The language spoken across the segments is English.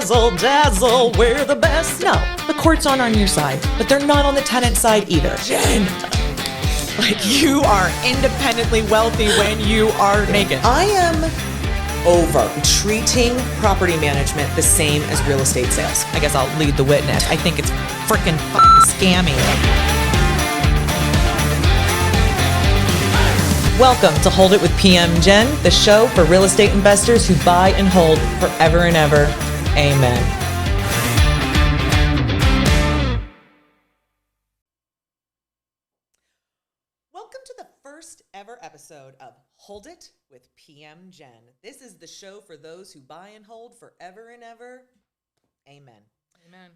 razzle dazzle, we're the best. No, the courts aren't on your side, but they're not on the tenant side either. Jen! Like, you are independently wealthy when you are naked. I am over treating property management the same as real estate sales. I guess I'll lead the witness. I think it's freaking scammy. Welcome to Hold It with PM Jen, the show for real estate investors who buy and hold forever and ever. Amen. Welcome to the first ever episode of Hold It with PM Jen. This is the show for those who buy and hold forever and ever. Amen. Amen.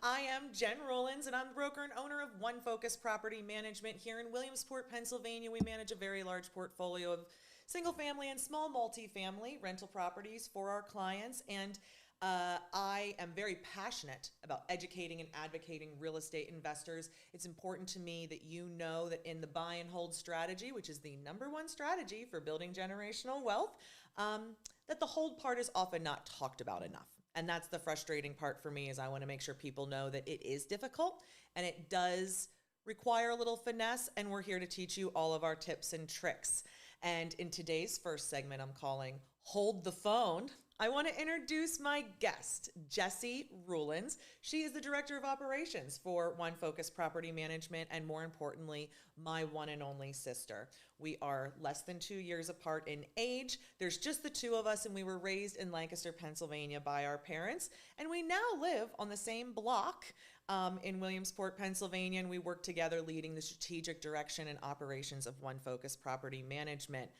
I am Jen Ruelens, and I'm the broker and owner of One Focus Property Management here in Williamsport, Pennsylvania. We manage a very large portfolio of single-family and small multifamily rental properties for our clients, and I am very passionate about educating and advocating real estate investors. It's important to me that you know that in the buy and hold strategy, which is the number one strategy for building generational wealth, that the hold part is often not talked about enough. And that's the frustrating part for me, is I want to make sure people know that it is difficult and it does require a little finesse, and we're here to teach you all of our tips and tricks. And in today's first segment, I'm calling Hold the Phone. I want to introduce my guest, Jessy Ruelens. She is the Director of Operations for One Focus Property Management, and more importantly, my one and only sister. We are less than 2 years apart in age. There's just the two of us, and we were raised in Lancaster, Pennsylvania by our parents, and we now live on the same block in Williamsport, Pennsylvania, and we work together leading the strategic direction and operations of One Focus Property Management.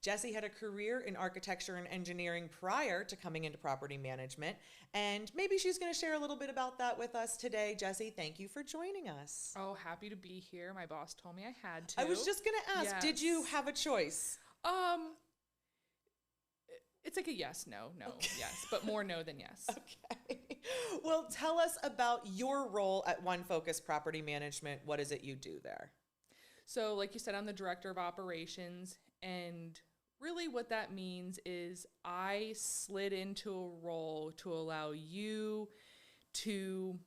Jessy had a career in architecture and engineering prior to coming into property management, and maybe she's going to share a little bit about that with us today. Jessy, thank you for joining us. Oh, happy to be here. My boss told me I had to. I was just going to ask, Did you have a choice? It's like a yes, no, yes, but more no than yes. Okay. Well, tell us about your role at One Focus Property Management. What is it you do there? So, like you said, I'm the Director of Operations, and really what that means is I slid into a role to allow you to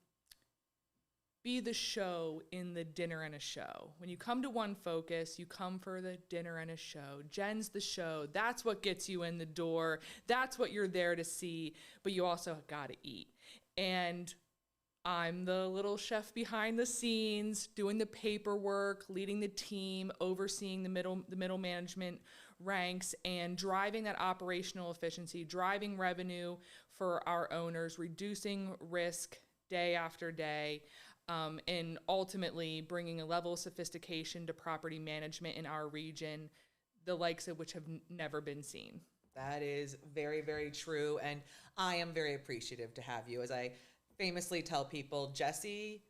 be the show in the dinner and a show. When you come to One Focus, you come for the dinner and a show. Jen's the show. That's what gets you in the door. That's what you're there to see, but you also got to eat. And I'm the little chef behind the scenes, doing the paperwork, leading the team, overseeing the middle management ranks, and driving that operational efficiency, driving revenue for our owners, reducing risk day after day, and ultimately bringing a level of sophistication to property management in our region, the likes of which have never been seen. That is very, very true, and I am very appreciative to have you. As I famously tell people, Jessy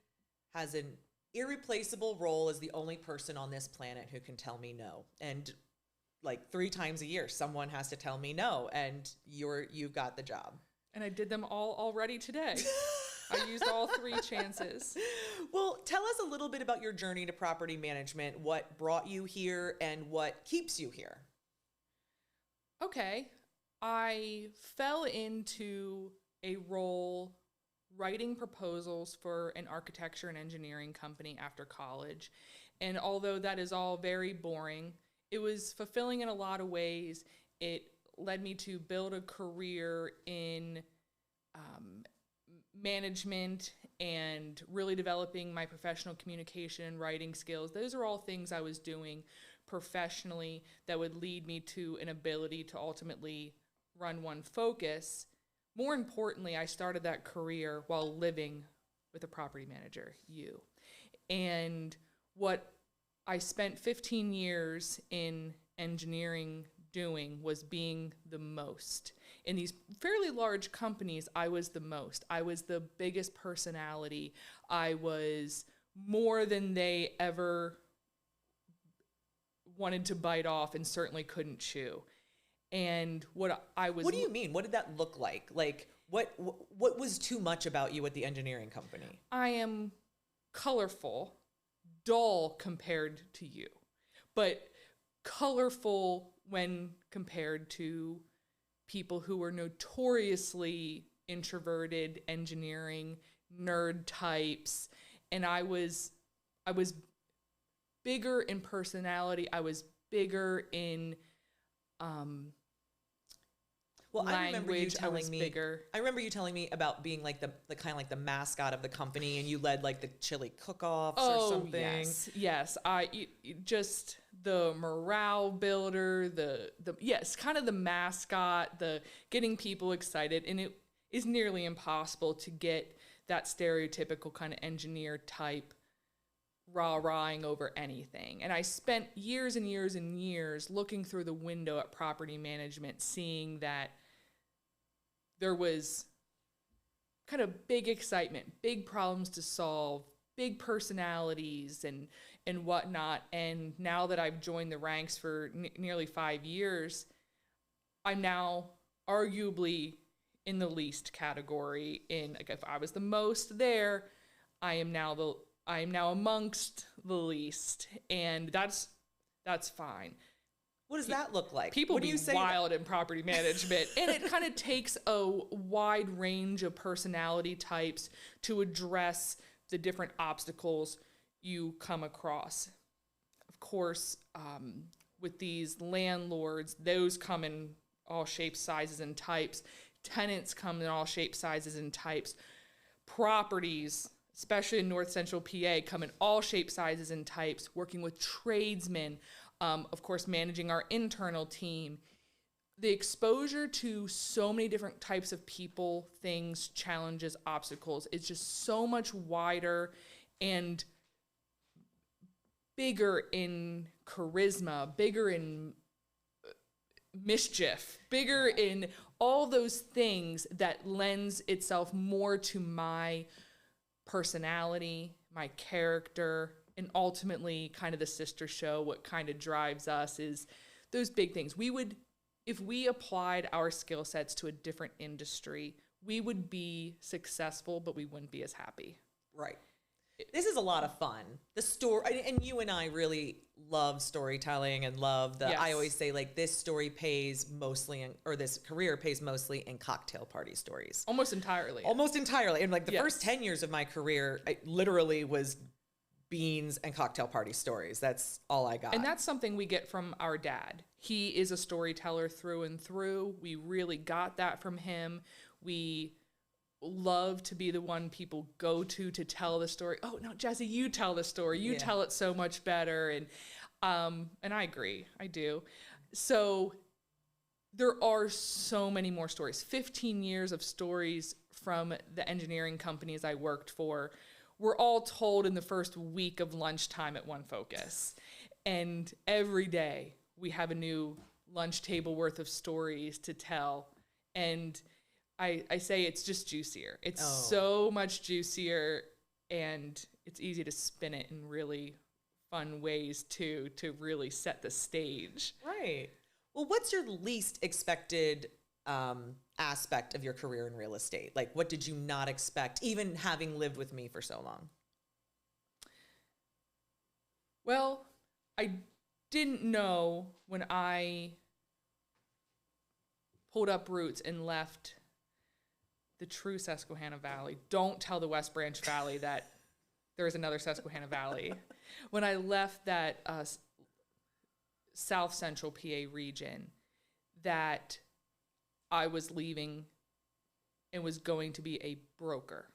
has an irreplaceable role as the only person on this planet who can tell me no. And like 3 times a year, someone has to tell me no, and you've got the job. And I did them all already today. I used all 3 chances. Well, tell us a little bit about your journey to property management, what brought you here and what keeps you here. Okay. I fell into a role writing proposals for an architecture and engineering company after college. And although that is all very boring, it was fulfilling in a lot of ways. It led me to build a career in management and really developing my professional communication and writing skills. Those are all things I was doing professionally that would lead me to an ability to ultimately run One Focus. More importantly, I started that career while living with a property manager, you. And what I spent 15 years in engineering doing was being the most. In these fairly large companies, I was the most. I was the biggest personality. I was more than they ever wanted to bite off and certainly couldn't chew. And what do you mean? What did that look like? Like, what was too much about you at the engineering company? I am colorful, dull compared to you, but colorful when compared to people who were notoriously introverted, engineering, nerd types. And I was bigger in personality. I was bigger in Well, I remember you language. I telling was me. bigger. I remember you telling me about being like the kind of like the mascot of the company, and you led like the chili cook-offs or something. Yes. Just the morale builder, yes, kind of the mascot, the getting people excited, and it is nearly impossible to get that stereotypical kind of engineer type rah-rahing over anything. And I spent years and years and years looking through the window at property management, seeing that there was kind of big excitement, big problems to solve, big personalities and whatnot. And now that I've joined the ranks for nearly 5 years, I'm now arguably in the least category. Like, if I was the most there, I am now amongst the least, and that's fine. What does that look like? People What do be you say wild in property management, and it kind of takes a wide range of personality types to address the different obstacles you come across. Of course, with these landlords, those come in all shapes, sizes, and types. Tenants come in all shapes, sizes, and types. Properties, especially in North Central PA, come in all shapes, sizes, and types, working with tradesmen, of course, managing our internal team. The exposure to so many different types of people, things, challenges, obstacles is just so much wider and bigger in charisma, bigger in mischief, bigger in all those things that lends itself more to my personality, my character, and ultimately kind of the sister show. What kind of drives us is those big things. If we applied our skill sets to a different industry, we would be successful, but we wouldn't be as happy. Right. This is a lot of fun. The story, and you and I really love storytelling and love Yes. I always say, like, this story pays mostly or this career pays mostly in cocktail party stories. Almost entirely. Almost entirely. And like the Yes. first 10 years of my career, it literally was beans and cocktail party stories. That's all I got. And that's something we get from our dad. He is a storyteller through and through. We really got that from him. We love to be the one people go to tell the story. Oh no, Jessy, you tell the story. You tell it so much better. And I agree. I do. So there are so many more stories. 15 years of stories from the engineering companies I worked for were all told in the first week of lunchtime at One Focus. And every day we have a new lunch table worth of stories to tell. And I say it's just juicier. It's so much juicier, and it's easy to spin it in really fun ways too, to really set the stage. Right. Well, what's your least expected aspect of your career in real estate? Like, what did you not expect, even having lived with me for so long? Well, I didn't know when I pulled up roots and left the true Susquehanna Valley. Don't tell the West Branch Valley that there is another Susquehanna Valley. When I left that South Central PA region, that I was leaving and was going to be a broker,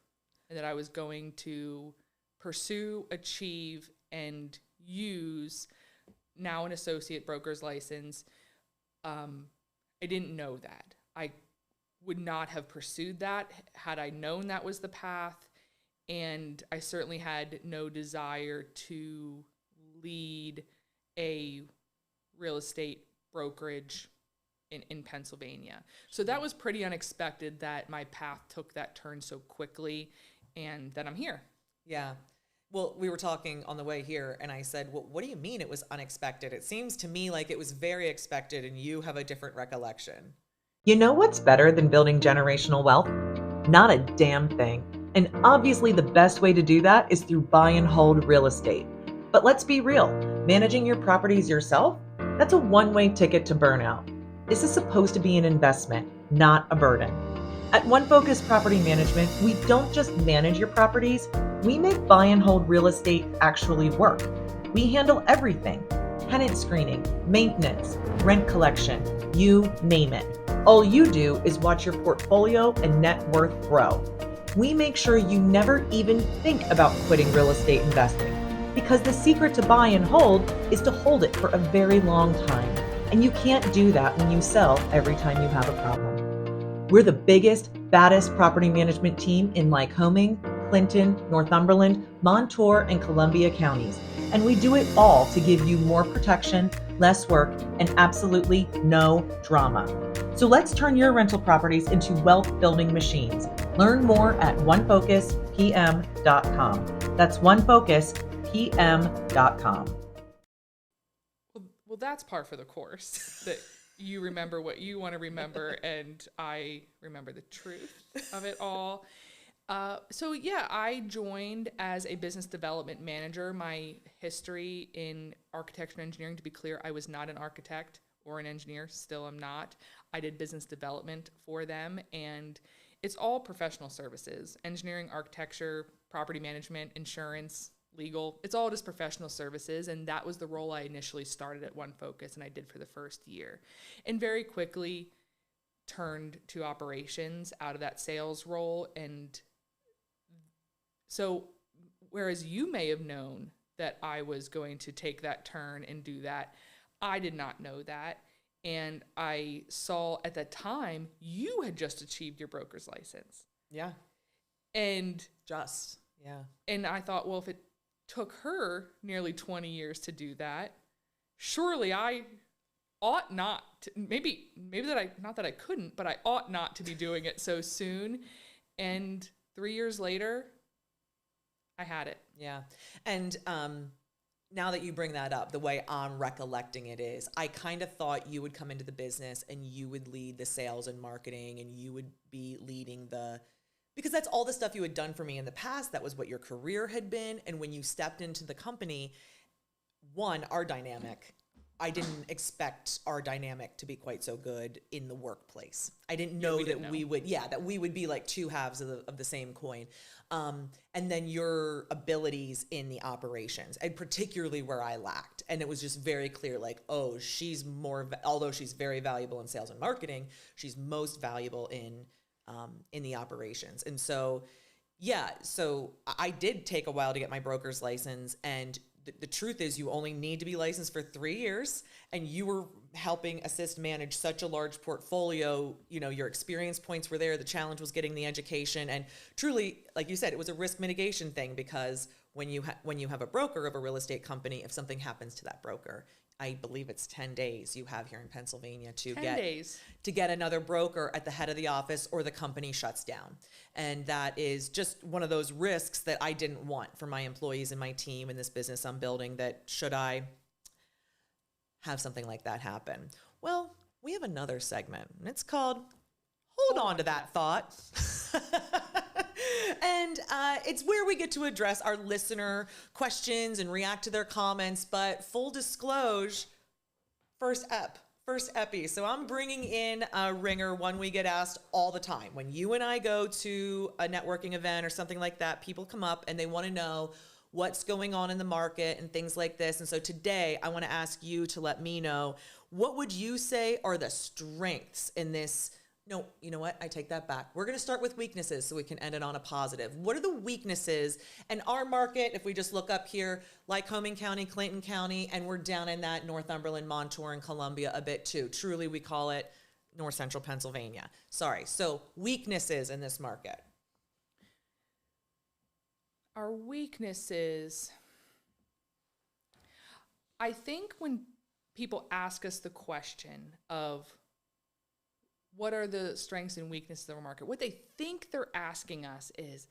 and that I was going to pursue, achieve, and use now an associate broker's license. I didn't know that. I would not have pursued that had I known that was the path, and I certainly had no desire to lead a real estate brokerage in Pennsylvania. So that was pretty unexpected that my path took that turn so quickly, and that I'm here. Yeah. Well, we were talking on the way here, and I said, well, what do you mean it was unexpected? It seems to me like it was very expected, and you have a different recollection. You know what's better than building generational wealth? Not a damn thing. And obviously the best way to do that is through buy and hold real estate. But let's be real, managing your properties yourself, that's a one-way ticket to burnout. This is supposed to be an investment, not a burden. At One Focus Property Management, we don't just manage your properties, we make buy and hold real estate actually work. We handle everything: tenant screening, maintenance, rent collection, you name it. All you do is watch your portfolio and net worth grow. We make sure you never even think about quitting real estate investing, because the secret to buy and hold is to hold it for a very long time. And you can't do that when you sell every time you have a problem. We're the biggest, baddest property management team in Lycoming, Clinton, Northumberland, Montour, and Columbia counties. And we do it all to give you more protection, less work, and absolutely no drama. So let's turn your rental properties into wealth-building machines. Learn more at onefocuspm.com. That's onefocuspm.com. Well, that's par for the course. That you remember what you want to remember, and I remember the truth of it all. So yeah, I joined as a business development manager. My history in architecture and engineering, to be clear, I was not an architect or an engineer, still am not. I did business development for them, and it's all professional services: engineering, architecture, property management, insurance, legal. It's all just professional services, and that was the role I initially started at One Focus, and I did for the first year, and very quickly turned to operations out of that sales role. And so whereas you may have known that I was going to take that turn and do that, I did not know that. And I saw at that time you had just achieved your broker's license. Yeah. And Yeah. And I thought, well, if it took her nearly 20 years to do that, surely I ought not to, maybe that I, not that I couldn't, but I ought not to be doing it so soon. And 3 years later, I had it. Yeah. And now that you bring that up, the way I'm recollecting it is, I kind of thought you would come into the business and you would lead the sales and marketing, and you would be leading because that's all the stuff you had done for me in the past. That was what your career had been. And when you stepped into the company, our dynamic, I didn't expect our dynamic to be quite so good in the workplace. I didn't know we would be like two halves of the same coin. And then your abilities in the operations, and particularly where I lacked. And it was just very clear, like, oh, although she's very valuable in sales and marketing, she's most valuable in the operations. And so, so I did take a while to get my broker's license, and the truth is you only need to be licensed for 3 years, and you were helping assist manage such a large portfolio. You know, your experience points were there. The challenge was getting the education, and truly, like you said, it was a risk mitigation thing, because when you have a broker of a real estate company, if something happens to that broker, I believe it's 10 days you have here in Pennsylvania to get another broker at the head of the office, or the company shuts down. And that is just one of those risks that I didn't want for my employees and my team in this business I'm building, that should I have something like that happen. Well, we have another segment, and it's called Hold On to That Thought. And it's where we get to address our listener questions and react to their comments. But full disclosure, first epi. So I'm bringing in a ringer, one we get asked all the time. When you and I go to a networking event or something like that, people come up and they want to know what's going on in the market and things like this. And so today I want to ask you to let me know, what would you say are the strengths in this? No, you know what? I take that back. We're going to start with weaknesses so we can end it on a positive. What are the weaknesses in our market? If we just look up here, Lycoming County, Clinton County, and we're down in that Northumberland, Montour, and Columbia a bit too. Truly, we call it North Central Pennsylvania. Sorry. So weaknesses in this market. Our weaknesses, I think when people ask us the question of what are the strengths and weaknesses of our market, what they think they're asking us is,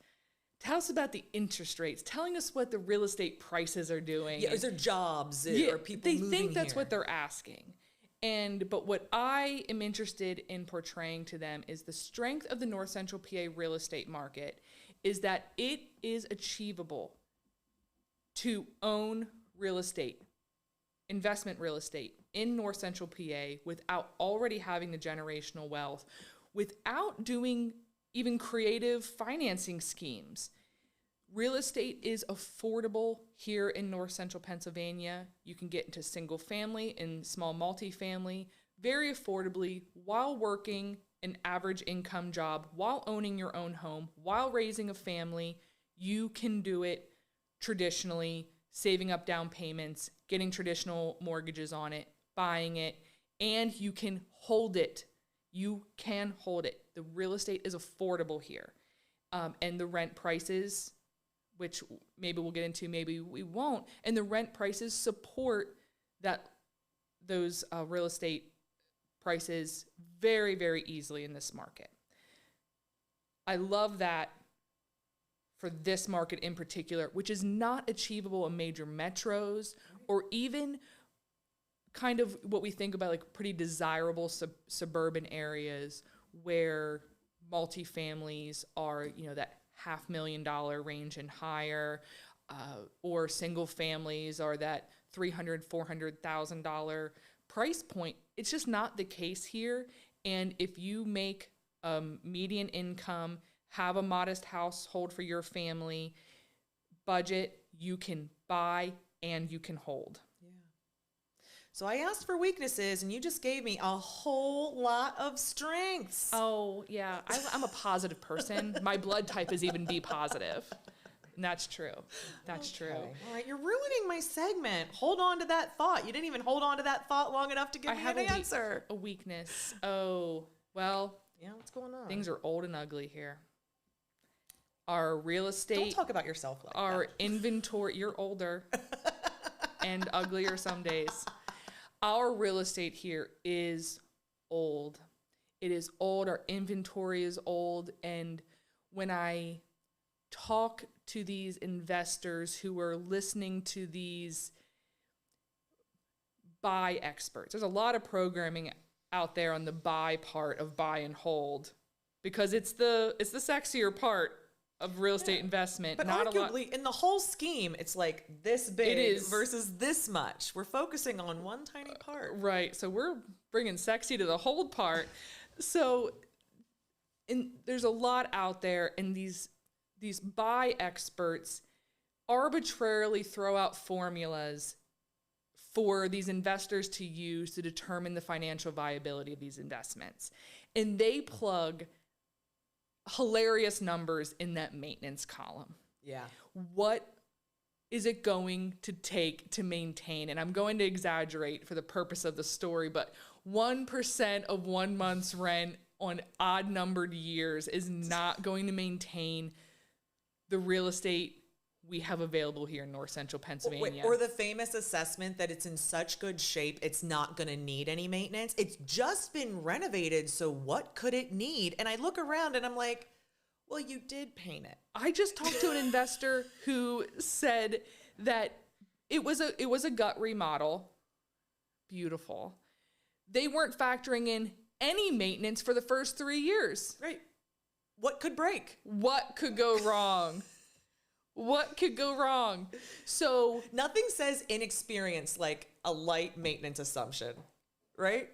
tell us about the interest rates, telling us what the real estate prices are doing. Yeah, is there jobs? Are people moving here? They think that's what they're asking. But what I am interested in portraying to them is the strength of the North Central PA real estate market is that it is achievable to own real estate investment real estate in North Central PA without already having the generational wealth, without doing even creative financing schemes. Real estate is affordable here in North Central Pennsylvania. You can get into single family and small multifamily very affordably while working an average income job, while owning your own home, while raising a family. You can do it traditionally, saving up down payments, getting traditional mortgages on it, buying it, and you can hold it. You can hold it. The real estate is affordable here. And the rent prices, which maybe we'll get into, maybe we won't, and the rent prices support those real estate prices very, very easily in this market. I love that for this market in particular, which is not achievable in major metros or even kind of what we think about like pretty desirable suburban areas where multifamilies are, that $500,000 range and higher, or single families are that $300,000, $400,000 price point. It's just not the case here. And if you make median income, have a modest household for your family, budget, you can buy and you can hold. Yeah. So I asked for weaknesses and you just gave me a whole lot of strengths. Oh, yeah. I'm a positive person. My blood type is even B positive. And that's true. That's true. All right, you're ruining my segment. Hold on to that thought. You didn't even hold on to that thought long enough to give me an answer. A weakness. Oh, well. Yeah, what's going on? Things are old and ugly here. Our real estate. Don't talk about yourself like our that. Inventory. You're older and uglier some days. Our real estate here is old. It is old. Our inventory is old. And when I talk to these investors who are listening to these buy experts, there's a lot of programming out there on the buy part of buy and hold because it's the sexier part of real estate investment. But not arguably, in the whole scheme, it's like this big versus this much. We're focusing on one tiny part. Right. So we're bringing sexy to the hold part. So there's a lot out there, and these buy experts arbitrarily throw out formulas for these investors to use to determine the financial viability of these investments. And they plug hilarious numbers in that maintenance column. Yeah. What is it going to take to maintain? And I'm going to exaggerate for the purpose of the story, but 1% of 1 month's rent on odd numbered years is not going to maintain the real estate we have available here in North Central Pennsylvania. Or the famous assessment that it's in such good shape, it's not going to need any maintenance. It's just been renovated, so what could it need? And I look around and I'm like, well, you did paint it. I just talked to an investor who said that it was a gut remodel. Beautiful. They weren't factoring in any maintenance for the first 3 years. Right. What could break? What could go wrong? What could go wrong? So nothing says inexperience like a light maintenance assumption, right?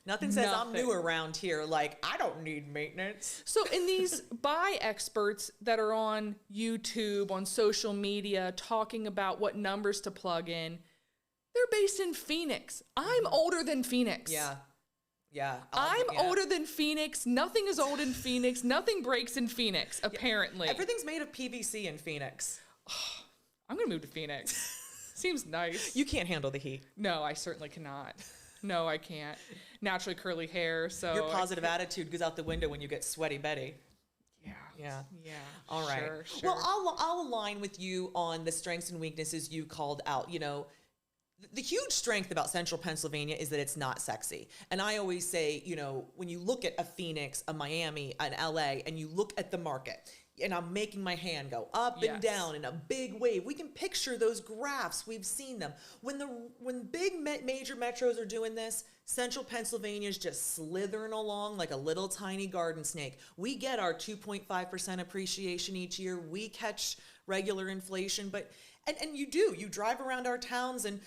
Nothing says I'm new around here like I don't need maintenance. So in these buy experts that are on YouTube, on social media, talking about what numbers to plug in, they're based in Phoenix. I'm older than Phoenix. Yeah. Yeah. I'm older than Phoenix. Nothing is old in Phoenix. Nothing breaks in Phoenix, apparently. Everything's made of PVC in Phoenix. I'm going to move to Phoenix. Seems nice. You can't handle the heat. No, I certainly cannot. No, I can't. Naturally curly hair, so... Your positive attitude goes out the window when you get sweaty Betty. Yeah. Yeah. Yeah. All right. Sure. Well, I'll align with you on the strengths and weaknesses you called out. You know, the huge strength about Central Pennsylvania is that it's not sexy. And I always say, you know, when you look at a Phoenix, a Miami, an LA, and you look at the market, and I'm making my hand go up and down in a big wave. We can picture those graphs. We've seen them. When big major metros are doing this, Central Pennsylvania is just slithering along like a little tiny garden snake. We get our 2.5% appreciation each year. We catch regular inflation, but and you drive around our towns and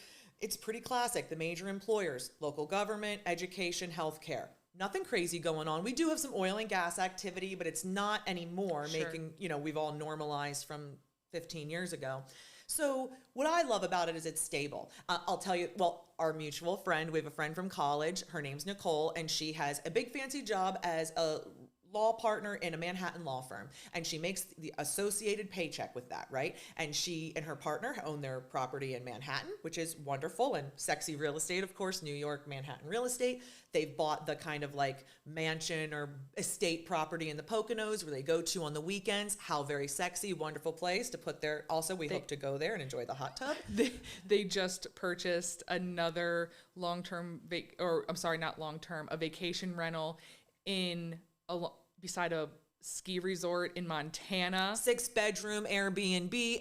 it's pretty classic. The major employers, local government, education, healthcare. Nothing crazy going on. We do have some oil and gas activity, but it's not anymore. Sure. Making, we've all normalized from 15 years ago. So what I love about it is it's stable. I'll tell you, well, our mutual friend, we have a friend from college, her name's Nicole, and she has a big fancy job as a law partner in a Manhattan law firm, and she makes the associated paycheck with that, right? And she and her partner own their property in Manhattan, which is wonderful and sexy real estate, of course, New York, Manhattan real estate. They've bought the kind of like mansion or estate property in the Poconos where they go to on the weekends. How very sexy, wonderful place to put their, also we hope to go there and enjoy the hot tub. They just purchased another a vacation rental in beside a ski resort in Montana. 6-bedroom Airbnb.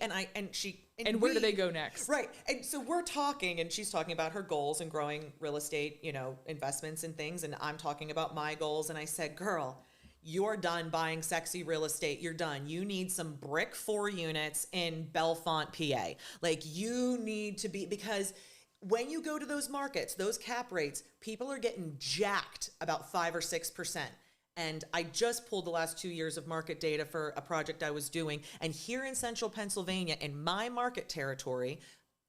And where do they go next? Right. And so we're talking, and she's talking about her goals and growing real estate, investments and things. And I'm talking about my goals. And I said, girl, you're done buying sexy real estate. You're done. You need some brick 4 units in Bellefonte, PA. Like you need to be, because when you go to those markets, those cap rates, people are getting jacked about 5 or 6%. And I just pulled the last 2 years of market data for a project I was doing. And here in central Pennsylvania, in my market territory,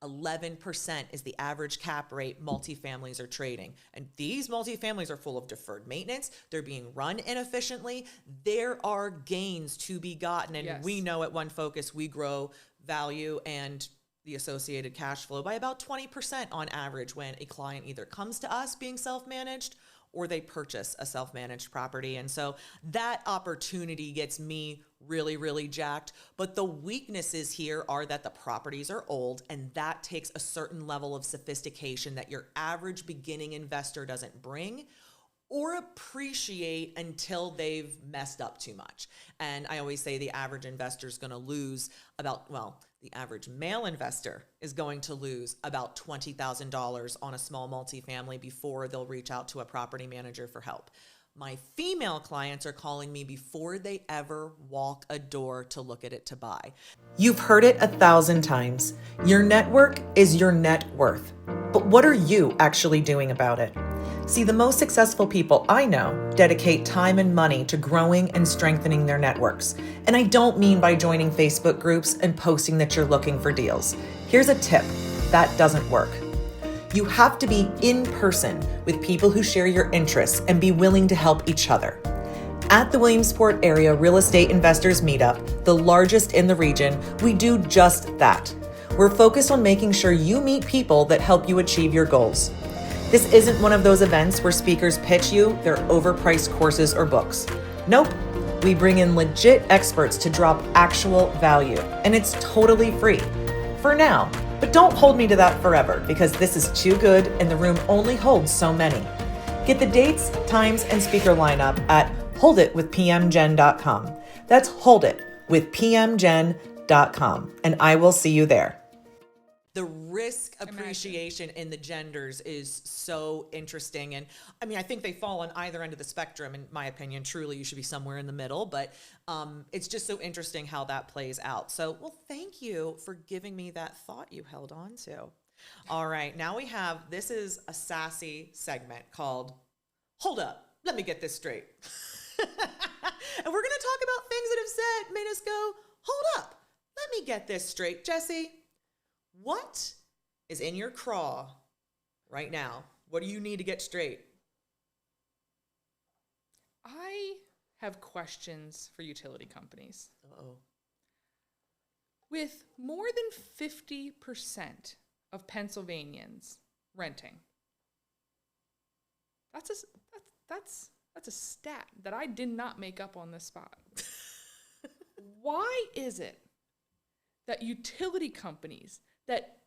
11% is the average cap rate multifamilies are trading. And these multifamilies are full of deferred maintenance. They're being run inefficiently. There are gains to be gotten. And Yes. we know at One Focus, we grow value and the associated cash flow by about 20% on average when a client either comes to us being self-managed or they purchase a self-managed property. And so that opportunity gets me really, really jacked. But the weaknesses here are that the properties are old, and that takes a certain level of sophistication that your average beginning investor doesn't bring or appreciate until they've messed up too much. And I always say the average investor is going to lose the average male investor is going to lose about $20,000 on a small multifamily before they'll reach out to a property manager for help. My female clients are calling me before they ever walk a door to look at it to buy. You've heard it 1,000 times. Your network is your net worth. But what are you actually doing about it? See, the most successful people I know dedicate time and money to growing and strengthening their networks. And I don't mean by joining Facebook groups and posting that you're looking for deals. Here's a tip: that doesn't work. You have to be in person with people who share your interests and be willing to help each other. At the Williamsport Area Real Estate Investors Meetup, the largest in the region, we do just that. We're focused on making sure you meet people that help you achieve your goals. This isn't one of those events where speakers pitch you their overpriced courses or books. Nope. We bring in legit experts to drop actual value, and it's totally free. For now, but don't hold me to that forever, because this is too good and the room only holds so many. Get the dates, times, and speaker lineup at holditwithpmgen.com. That's holditwithpmgen.com, and I will see you there. The risk appreciation in the genders is so interesting. And I mean, I think they fall on either end of the spectrum. In my opinion, truly, you should be somewhere in the middle. But it's just so interesting how that plays out. So, well, thank you for giving me that thought you held on to. All right. Now this is a sassy segment called Hold Up. Let me get this straight. And we're going to talk about things that have made us go, hold up. Let me get this straight. Jessy, what is in your craw right now? What do you need to get straight? I have questions for utility companies. Uh-oh. With more than 50% of Pennsylvanians renting, that's a stat that I did not make up on the spot. Why is it that utility companies that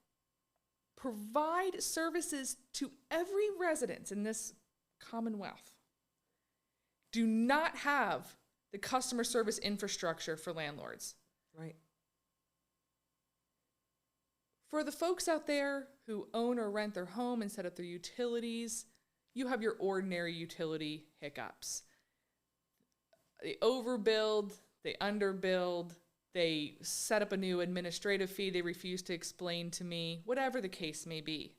provide services to every resident in this Commonwealth do not have the customer service infrastructure for landlords? Right. For the folks out there who own or rent their home and set up their utilities, you have your ordinary utility hiccups. They overbuild, they underbuild, they set up a new administrative fee they refuse to explain to me, whatever the case may be.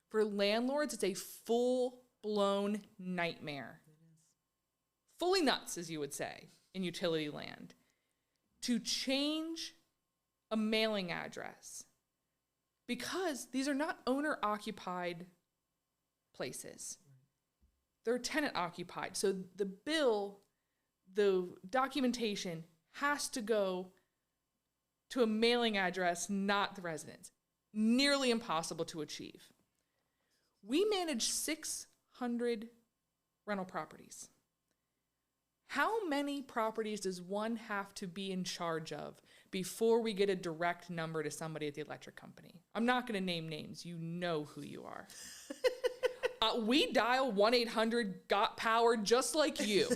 For landlords, it's a full-blown nightmare. Fully nuts, as you would say, in utility land. To change a mailing address, because these are not owner-occupied places. They're tenant-occupied. So the bill, the documentation has to go to a mailing address, not the residence. Nearly impossible to achieve. We manage 600 rental properties. How many properties does one have to be in charge of before we get a direct number to somebody at the electric company? I'm not going to name names. You know who you are. We dial 1-800-GOT-POWER just like you.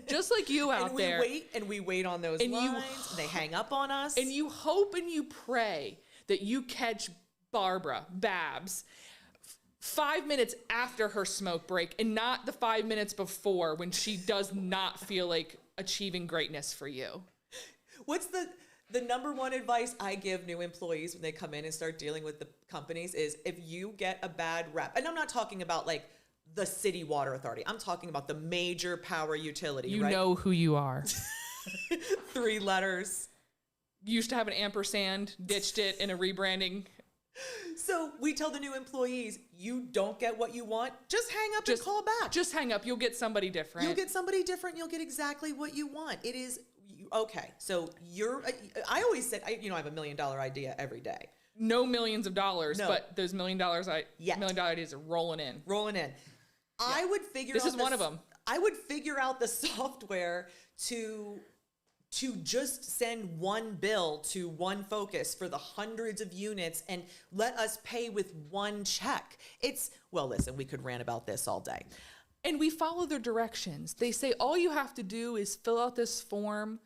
Just like you out there. And we wait on those lines, and they hang up on us. And you hope and you pray that you catch Barbara, Babs, 5 minutes after her smoke break and not the 5 minutes before when she does not feel like achieving greatness for you. What's the number one advice I give new employees when they come in and start dealing with the companies is if you get a bad rep, and I'm not talking about like the city water authority, I'm talking about the major power utility, You right? know who you are. 3 letters. Used to have an ampersand, ditched it in a rebranding. So we tell the new employees, you don't get what you want, just hang up and call back. Just hang up. You'll get somebody different. You'll get somebody different. You'll get exactly what you want. It is, okay. So I always said, I have $1 million idea every day. No millions of dollars, No. but those $1 million million dollar ideas are rolling in. Yeah. I would figure This is one of them. I would figure out the software to just send one bill to one focus for the hundreds of units and let us pay with one check. Listen, we could rant about this all day. And we follow their directions. They say all you have to do is fill out this form,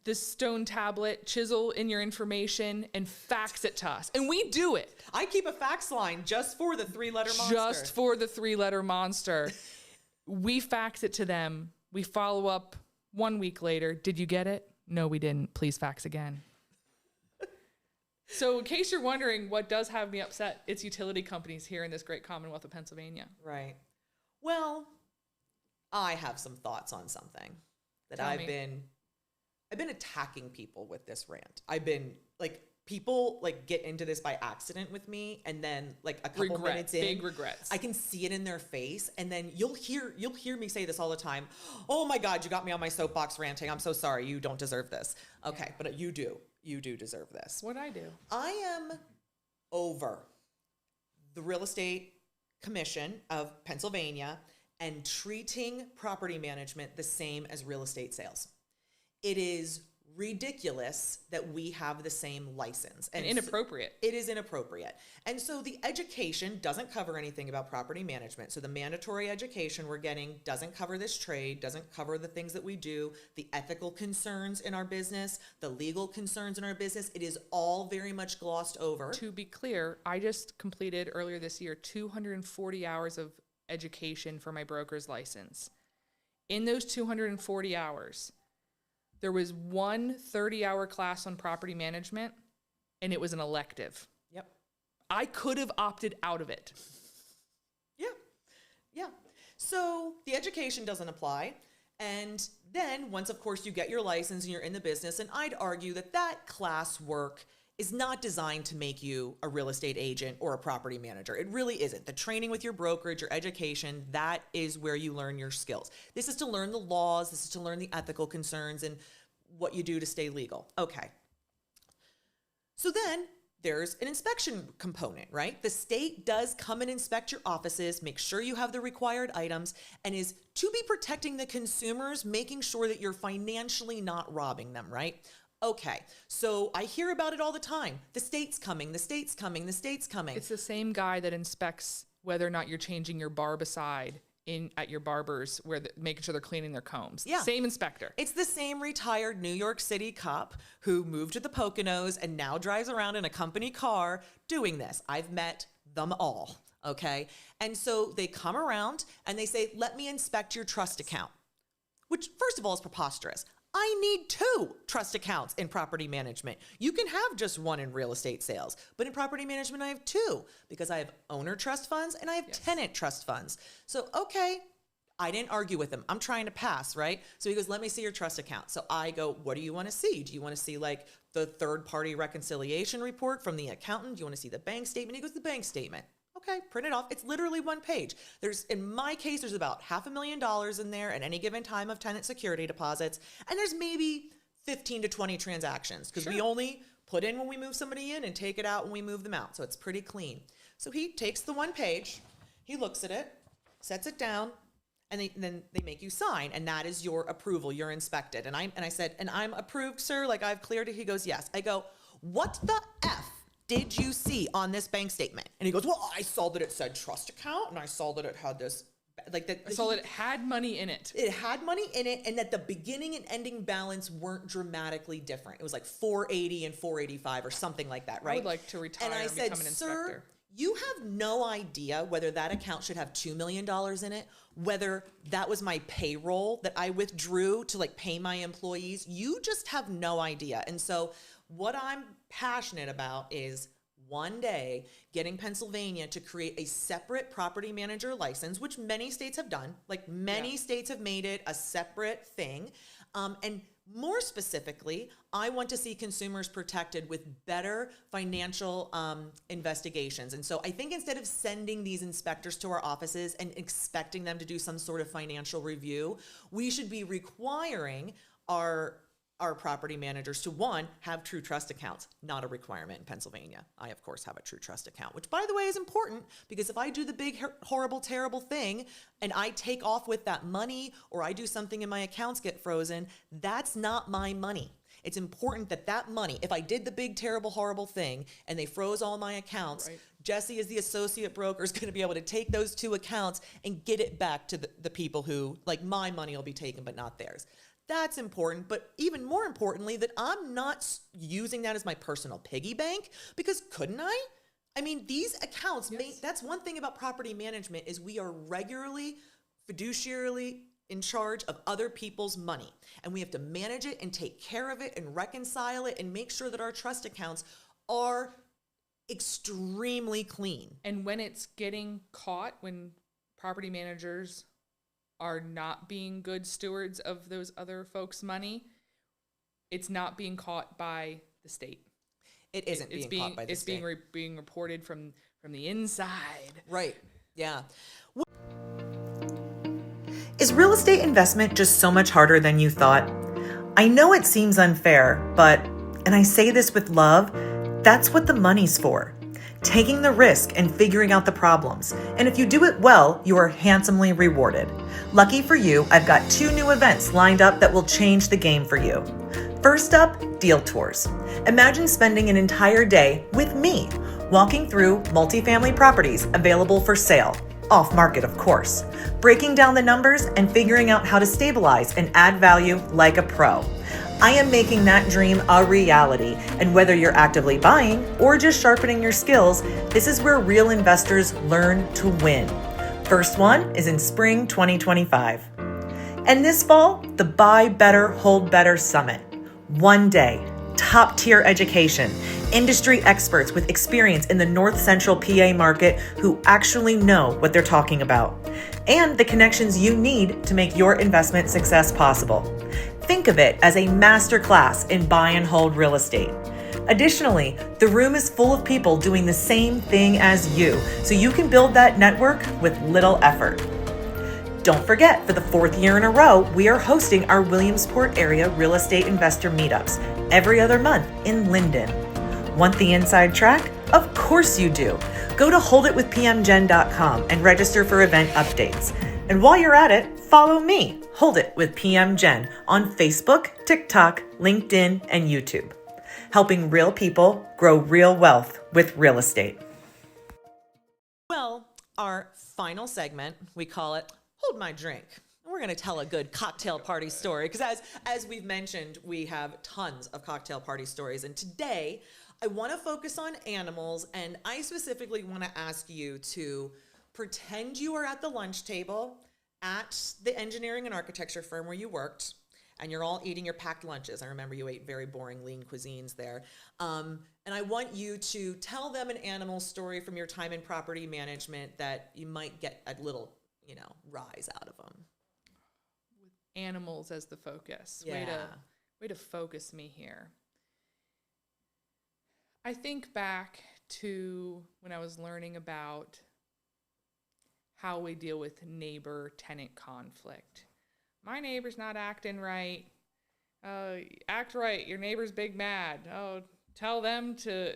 this stone tablet, chisel in your information, and fax it to us. And we do it. I keep a fax line just for the 3-letter monster. Just for the 3-letter monster. We fax it to them. We follow up 1 week later. Did you get it? No, we didn't. Please fax again. So in case you're wondering what does have me upset, it's utility companies here in this great Commonwealth of Pennsylvania. Right. Well, I have some thoughts on something that Tell I've me. been attacking people with this rant. I've been like, people like get into this by accident with me, and then like a couple minutes in, big regrets. I can see it in their face, and then you'll hear me say this all the time. Oh my God, you got me on my soapbox ranting. I'm so sorry. You don't deserve this. Okay, but you do deserve this. What'd I do? I am over the Real Estate Commission of Pennsylvania and treating property management the same as real estate sales. It is ridiculous that we have the same license. And inappropriate. It is inappropriate. And so the education doesn't cover anything about property management. So the mandatory education we're getting doesn't cover this trade, doesn't cover the things that we do, the ethical concerns in our business, the legal concerns in our business. It is all very much glossed over. To be clear, I just completed earlier this year 240 hours of education for my broker's license. In those 240 hours, there was one 30-hour class on property management, and it was an elective. Yep. I could have opted out of it. Yeah. So the education doesn't apply. And then once, of course, you get your license and you're in the business, and I'd argue that class work is not designed to make you a real estate agent or a property manager. It really isn't. The training with your brokerage, your education, that is where you learn your skills. This is to learn the laws. This is to learn the ethical concerns and what you do to stay legal. Okay. So then there's an inspection component, right? The state does come and inspect your offices, make sure you have the required items, and is to be protecting the consumers, making sure that you're financially not robbing them, right? Okay, so I hear about it all the time. The state's coming, the state's coming, the state's coming. It's the same guy that inspects whether or not you're changing your barbicide at your barbers, making sure they're cleaning their combs. Yeah. Same inspector. It's the same retired New York City cop who moved to the Poconos and now drives around in a company car doing this. I've met them all, okay? And so they come around and they say, let me inspect your trust account, which first of all is preposterous. I need 2 trust accounts in property management. You can have just 1 in real estate sales, but in property management, I have 2 because I have owner trust funds and I have tenant trust funds. So, okay, I didn't argue with him. I'm trying to pass, right? So he goes, let me see your trust account. So I go, what do you want to see? Do you want to see like the third-party reconciliation report from the accountant? Do you want to see the bank statement? He goes, the bank statement. Okay, print it off. It's literally 1 page. In my case, there's about $500,000 in there at any given time of tenant security deposits. And there's maybe 15 to 20 transactions because we only put in when we move somebody in and take it out when we move them out. So it's pretty clean. So he takes the 1 page, he looks at it, sets it down, and then they make you sign. And that is your approval. You're inspected. And I said, and I'm approved, sir? Like I've cleared it? He goes, yes. I go, what the F did you see on this bank statement? And he goes, well, I saw that it said trust account and I saw that it had this, like that. I saw that it had money in it. It had money in it and that the beginning and ending balance weren't dramatically different. It was like 480 and 485 or something like that, right? I would like to retire and become an inspector. Sir, you have no idea whether that account should have $2 million in it, whether that was my payroll that I withdrew to like pay my employees. You just have no idea. And so what I'm passionate about is one day getting Pennsylvania to create a separate property manager license, which many states have done. Like many states have made it a separate thing. And more specifically, I want to see consumers protected with better financial investigations. And so I think instead of sending these inspectors to our offices and expecting them to do some sort of financial review, we should be requiring our property managers to, 1, have true trust accounts, not a requirement in Pennsylvania. I, of course, have a true trust account, which, by the way, is important because if I do the big, horrible, terrible thing and I take off with that money or I do something and my accounts get frozen, that's not my money. It's important that that money, if I did the big, terrible, horrible thing and they froze all my accounts, Jessy as the associate broker is going to be able to take those 2 accounts and get it back to the people who, like, my money will be taken but not theirs. That's important, but even more importantly, that I'm not using that as my personal piggy bank because couldn't I? I mean, these accounts, that's one thing about property management is we are regularly, fiduciarily in charge of other people's money. And we have to manage it and take care of it and reconcile it and make sure that our trust accounts are extremely clean. And when it's getting caught, when property managers are not being good stewards of those other folks' money, it's not being caught by the state. It isn't being caught by the state. It's being reported from the inside. Right. Yeah. Is real estate investment just so much harder than you thought? I know it seems unfair, but, and I say this with love, that's what the money's for. Taking the risk and figuring out the problems. And if you do it well, you are handsomely rewarded. Lucky for you, I've got 2 new events lined up that will change the game for you. First up, deal tours. Imagine spending an entire day with me, walking through multifamily properties available for sale, off market of course, breaking down the numbers and figuring out how to stabilize and add value like a pro. I am making that dream a reality, and whether you're actively buying or just sharpening your skills, this is where real investors learn to win. First one is in spring 2025. And this fall, the Buy Better, Hold Better Summit. One day, top-tier education, industry experts with experience in the North Central PA market who actually know what they're talking about, and the connections you need to make your investment success possible. Think of it as a masterclass in buy and hold real estate. Additionally, the room is full of people doing the same thing as you, so you can build that network with little effort. Don't forget, for the 4th year in a row, we are hosting our Williamsport area real estate investor meetups every other month in Linden. Want the inside track? Of course you do. Go to holditwithpmgen.com and register for event updates. And while you're at it, follow me, Hold It with PM Jen, on Facebook, TikTok, LinkedIn, and YouTube. Helping real people grow real wealth with real estate. Well, our final segment, we call it Hold My Drink. We're going to tell a good cocktail party story because as we've mentioned, we have tons of cocktail party stories. And today, I want to focus on animals, and I specifically want to ask you to pretend you are at the lunch table at the engineering and architecture firm where you worked, and you're all eating your packed lunches. I remember you ate very boring, lean cuisines there. And I want you to tell them an animal story from your time in property management that you might get a little, rise out of them. With animals as the focus. Yeah. Way to focus me here. I think back to when I was learning about how we deal with neighbor-tenant conflict. My neighbor's not acting right. Act right. Your neighbor's big mad. Oh, tell them to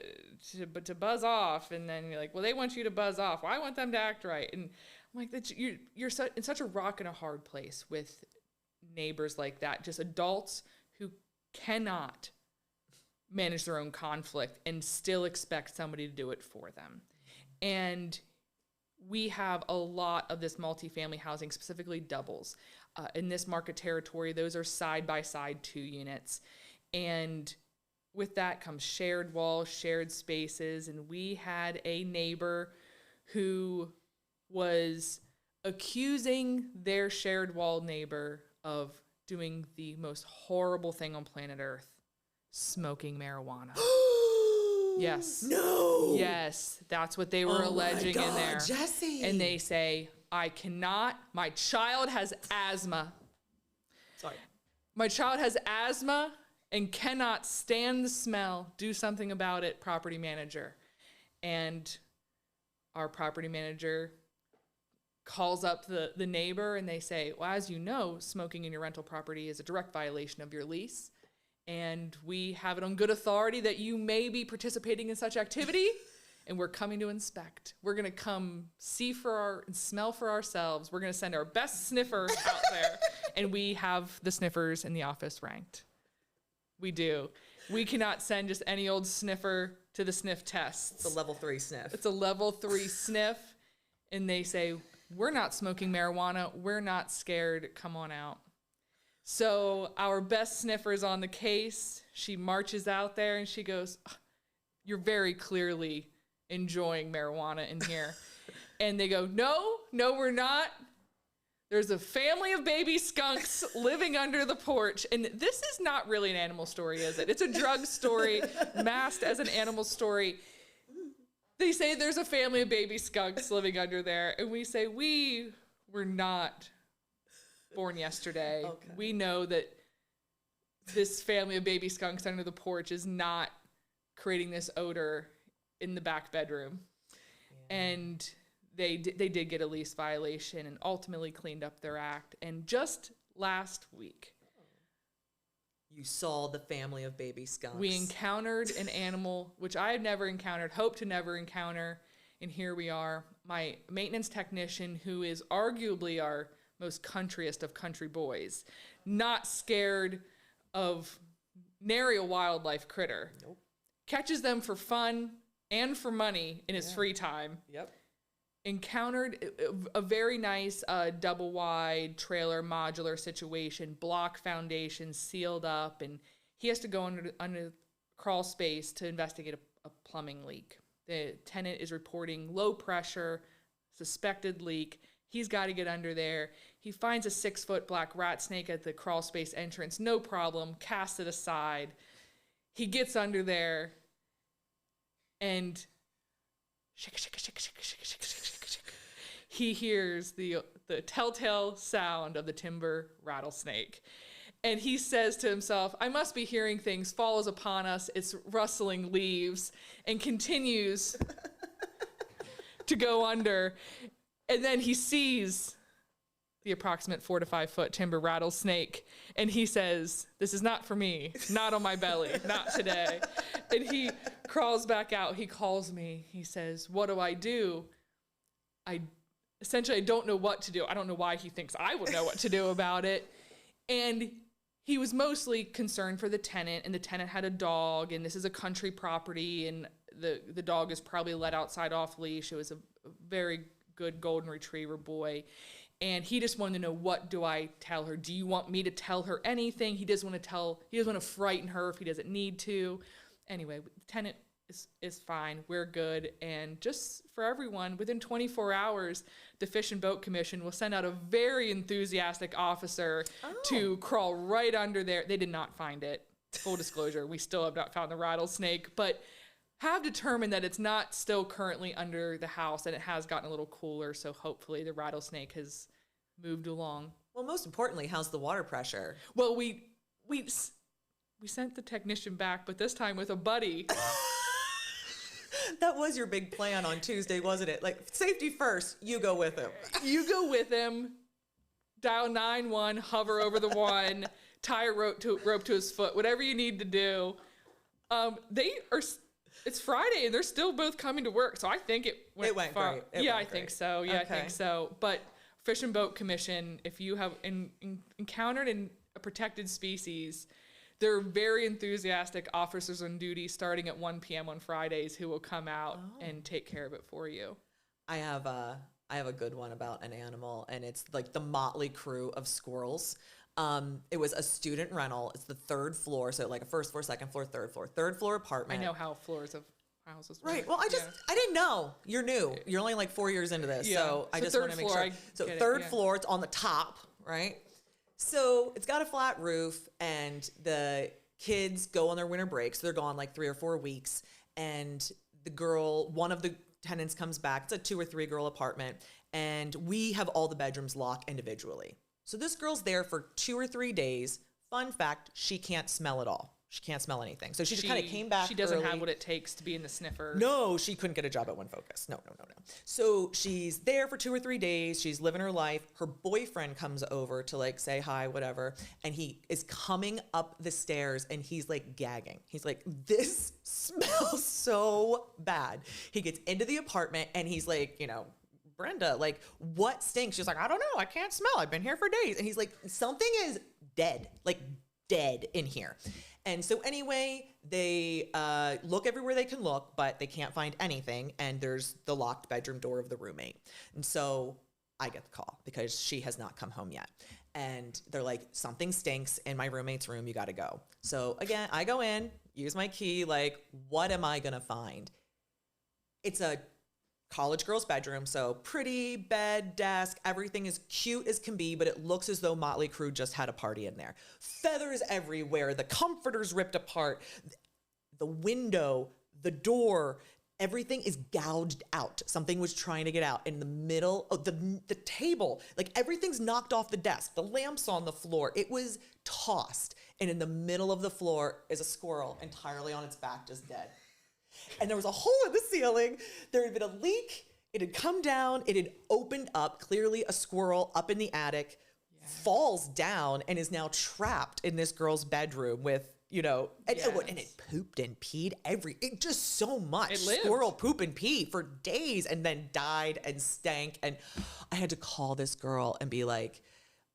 buzz off. And then you're like, well, they want you to buzz off. Well, I want them to act right. And I'm like, you're in such a rock and a hard place with neighbors like that. Just adults who cannot manage their own conflict and still expect somebody to do it for them. And we have a lot of this multifamily housing, specifically doubles. In this market territory, those are side-by-side 2 units. And with that comes shared walls, shared spaces. And we had a neighbor who was accusing their shared wall neighbor of doing the most horrible thing on planet Earth, smoking marijuana. Yes. No. Yes, that's what they were alleging in there. Jessy. And they say, I cannot, my child has asthma. Sorry. My child has asthma and cannot stand the smell. Do something about it, property manager. And our property manager calls up the neighbor and they say, well, as you know, smoking in your rental property is a direct violation of your lease. And we have it on good authority that you may be participating in such activity, and we're coming to inspect. We're going to come see and smell for ourselves. We're going to send our best sniffer out there, and we have the sniffers in the office ranked. We do. We cannot send just any old sniffer to the sniff tests. It's a level 3 sniff. It's a level 3 sniff, and they say, we're not smoking marijuana. We're not scared. Come on out. So our best sniffer's on the case. She marches out there and she goes, you're very clearly enjoying marijuana in here. And they go, no, we're not. There's a family of baby skunks living under the porch. And this is not really an animal story, is it? It's a drug story masked as an animal story. They say there's a family of baby skunks living under there. And we say, we were not born yesterday. Okay. We know that this family of baby skunks under the porch is not creating this odor in the back bedroom. Yeah. And they did get a lease violation and ultimately cleaned up their act. And just last week, you saw the family of baby skunks. We encountered an animal which I had never encountered, hoped to never encounter, and here we are. My maintenance technician, who is arguably our most countryest of country boys, not scared of nary a wildlife critter. Nope. Catches them for fun and for money in his free time. Yep. Encountered a very nice double wide trailer modular situation, block foundation sealed up, and he has to go under crawl space to investigate a plumbing leak. The tenant is reporting low pressure, suspected leak. He's got to get under there. He finds a 6-foot black rat snake at the crawl space entrance. No problem. Casts it aside. He gets under there and he hears the telltale sound of the timber rattlesnake. And he says to himself, I must be hearing things, follows upon us, it's rustling leaves, and continues to go under. And then he sees the approximate 4 to 5 foot timber rattlesnake. And he says, this is not for me, not on my belly, not today. And he crawls back out. He calls me. He says, what do I do? I don't know what to do. I don't know why he thinks I would know what to do about it. And he was mostly concerned for the tenant, and the tenant had a dog, and this is a country property, and the dog is probably let outside off leash. It was a very good golden retriever boy. And he just wanted to know, what do I tell her? Do you want me to tell her anything? He doesn't want to frighten her if he doesn't need to. Anyway, the tenant is fine. We're good. And just for everyone, within 24 hours, the Fish and Boat Commission will send out a very enthusiastic officer to crawl right under there. They did not find it. Full disclosure, we still have not found the rattlesnake, but have determined that it's not still currently under the house and it has gotten a little cooler. So hopefully the rattlesnake has moved along. Well, most importantly, how's the water pressure? Well, we sent the technician back, but this time with a buddy. That was your big plan on Tuesday, wasn't it? Like, safety first, you go with him. You go with him, dial 911, hover over the one, tie a rope to his foot, whatever you need to do. It's Friday and they're still both coming to work. So I think it went great. I think so. Yeah, okay. I think so. But Fish and Boat Commission, if you have encountered a protected species, there are very enthusiastic officers on duty starting at 1 p.m. on Fridays who will come out and take care of it for you. I have a good one about an animal, and it's like the motley crew of squirrels. It was a student rental. It's the 3rd floor, so like a 1st floor, 2nd floor, 3rd floor apartment. I know how floors of houses work. Right. Well, I didn't know. You're new. You're only like 4 years into this, so I just want to make sure. So 3rd floor, it's on the top, right? So it's got a flat roof, and the kids go on their winter breaks. So they're gone like 3 or 4 weeks, and one of the tenants comes back. It's a 2 or 3 girl apartment, and we have all the bedrooms locked individually. So this girl's there for 2 or 3 days. Fun fact, she can't smell at all. She can't smell anything. So she just kind of came back. She doesn't early. have what it takes to be in the sniffer. No, she couldn't get a job at One Focus. No. So she's there for 2 or 3 days. She's living her life. Her boyfriend comes over to like say hi, whatever. And he is coming up the stairs and he's like gagging. He's like, this smells so bad. He gets into the apartment and he's like, Brenda, like, what stinks? She's like, I don't know. I can't smell. I've been here for days. And he's like, something is dead in here. And so anyway, they look everywhere they can look, but they can't find anything. And there's the locked bedroom door of the roommate. And so I get the call because she has not come home yet. And they're like, something stinks in my roommate's room. You got to go. So again, I go in, use my key. Like, what am I going to find? It's a college girl's bedroom. So pretty bed, desk, everything is cute as can be, but it looks as though Motley Crue just had a party in there. Feathers everywhere, the comforters ripped apart, the window, the door, everything is gouged out. Something was trying to get out in the middle of the table. Like everything's knocked off the desk, the lamps on the floor. It was tossed. And in the middle of the floor is a squirrel entirely on its back, just dead. And there was a hole in the ceiling. There had been a leak. It had come down. It had opened up. Clearly a squirrel up in the attic falls down and is now trapped in this girl's bedroom with, and it pooped and peed just so much. It lived. Squirrel poop and pee for days and then died and stank. And I had to call this girl and be like,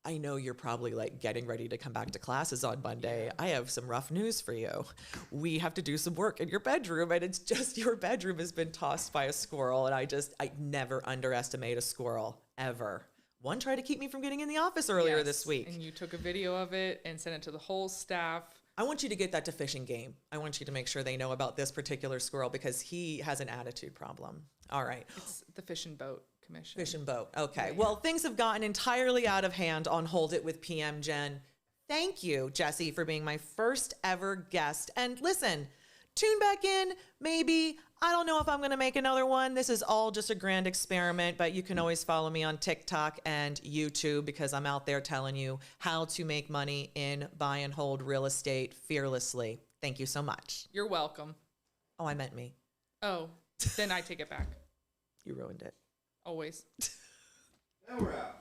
I know you're probably like getting ready to come back to classes on Monday. I have some rough news for you. We have to do some work in your bedroom, and it's just your bedroom has been tossed by a squirrel. And I never underestimate a squirrel ever. One tried to keep me from getting in the office earlier this week. And you took a video of it and sent it to the whole staff. I want you to get that to Fish and Game. I want you to make sure they know about this particular squirrel because he has an attitude problem. All right. It's the Fish and Boat Commission. Fish and Boat. Okay. Well, things have gotten entirely out of hand on Hold It with PM Jen. Thank you, Jessy, for being my first ever guest. And listen, tune back in, maybe. I don't know if I'm going to make another one. This is all just a grand experiment, but you can always follow me on TikTok and YouTube because I'm out there telling you how to make money in buy and hold real estate fearlessly. Thank you so much. You're welcome. Oh, I meant me. Oh, then I take it back. You ruined it. Always. Now we're out.